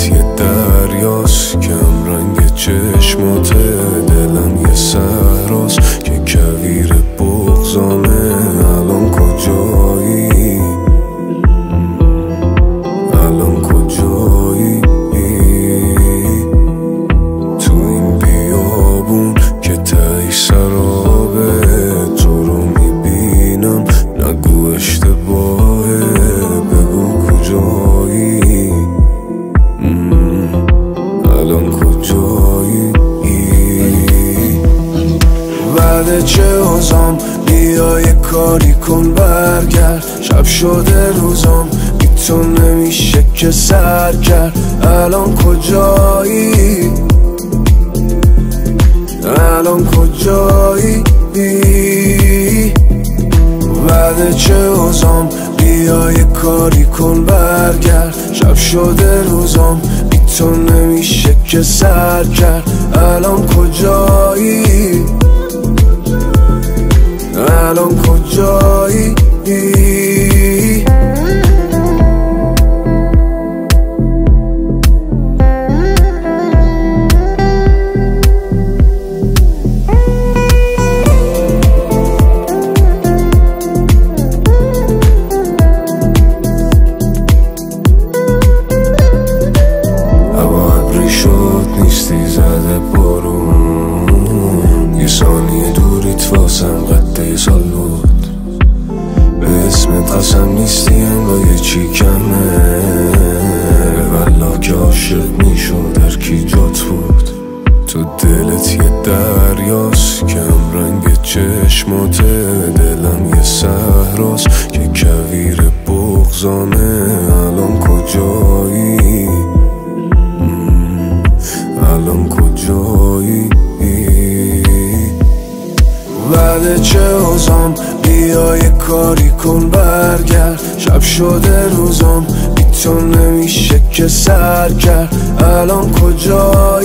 دلت یه دریاست، کم رنگ چشمات دلم یه صحراست که کویر بغضامه. الان کجایی؟ الان کجایی؟ تو این بیابون که تایی سرابه، تو رو میبینم نگو اشتباهه، بگو کجایی؟ الان کجایی؟ بعد چه اوزام بیا یه کاری کن برگرد، شب شده روزام بی تو نمیشه که سر کرد. الان کجایی؟ الان کجایی؟ بعد چه اوزام بیا یه کاری کن برگرد، شب شده روزام بی تو نمیشه که سر کرد. الان کجایی؟ الان کجایی؟ نیستی زده بارون، یه ثانیه دوریت واسم قد سال بود. به اسمت قسم نیستی انگاه چی کمه، والله که عاشق میشد هر کی جات بود. تو دلت یه دریاست، کم رنگ چشمات دلم یه صحراست که کویر بغضامه. الان کجایی؟ الان کجایی؟ بعد چه اوزام بیا یه کاری کن برگرد، شب شده روزام بی تو نمیشه که سر کرد. الان کجایی؟